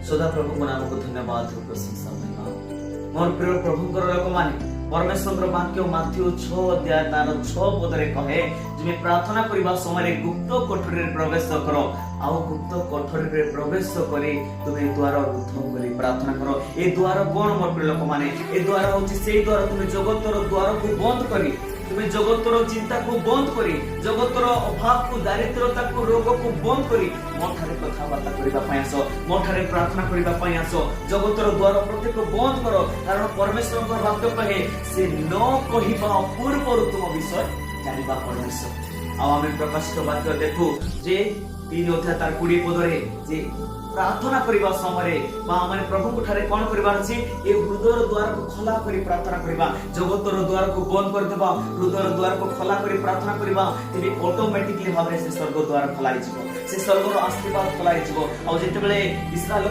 सदा प्रभु को नाम को धन्यवाद और प्रशंसा महिमा। मोर प्रिय प्रभुଙ୍କର ଲୋକମାନେ परमेश्वर वाक्य माथ्यू 6 अध्याय तार 6 पदरे कहे जे प्रार्थना करबा समय गुप्त कोठरी रे प्रवेश करो आउ गुप्त कोठरी रे प्रवेश करी तुमे द्वार रुद्ध करी प्रार्थना करो। ए द्वार कोन मोर प्रिय ଲୋକମାନେ ए द्वार होची सेई द्वार तुमे जगतर द्वार को बंद करी तुम्हें जगतर चिंता को बंद करी जगतर अभाव को दारिद्रता को रोग को बंद करी मोठारे कथाबार्ता करबा पय आसो मोठारे प्रार्थना करबा पय आसो जगतर द्वार प्रत्येक बंद करो कारण परमेश्वर को वाक्य कहे से न कहिबा पूर्व तुम विषय जानिबा परमेश्वर। आ आमे प्रकाशित वाक्य देखु जे 3 अध्याय तार 20 पदरे जे प्रार्थना करबा समय माने प्रभु को ठारे कोन करबार अछि ए हृदय द्वार को खोला करी प्रार्थना करबा जगतर द्वार को बंद कर देबा हृदय द्वार को खोला करी प्रार्थना करबा तेबे ऑटोमेटिकली भाबरे से स्वर्ग द्वार खोलाई जिवो से स्वर्गर आशीर्वाद खोलाई जिवो आ जेते बेले इस्राएल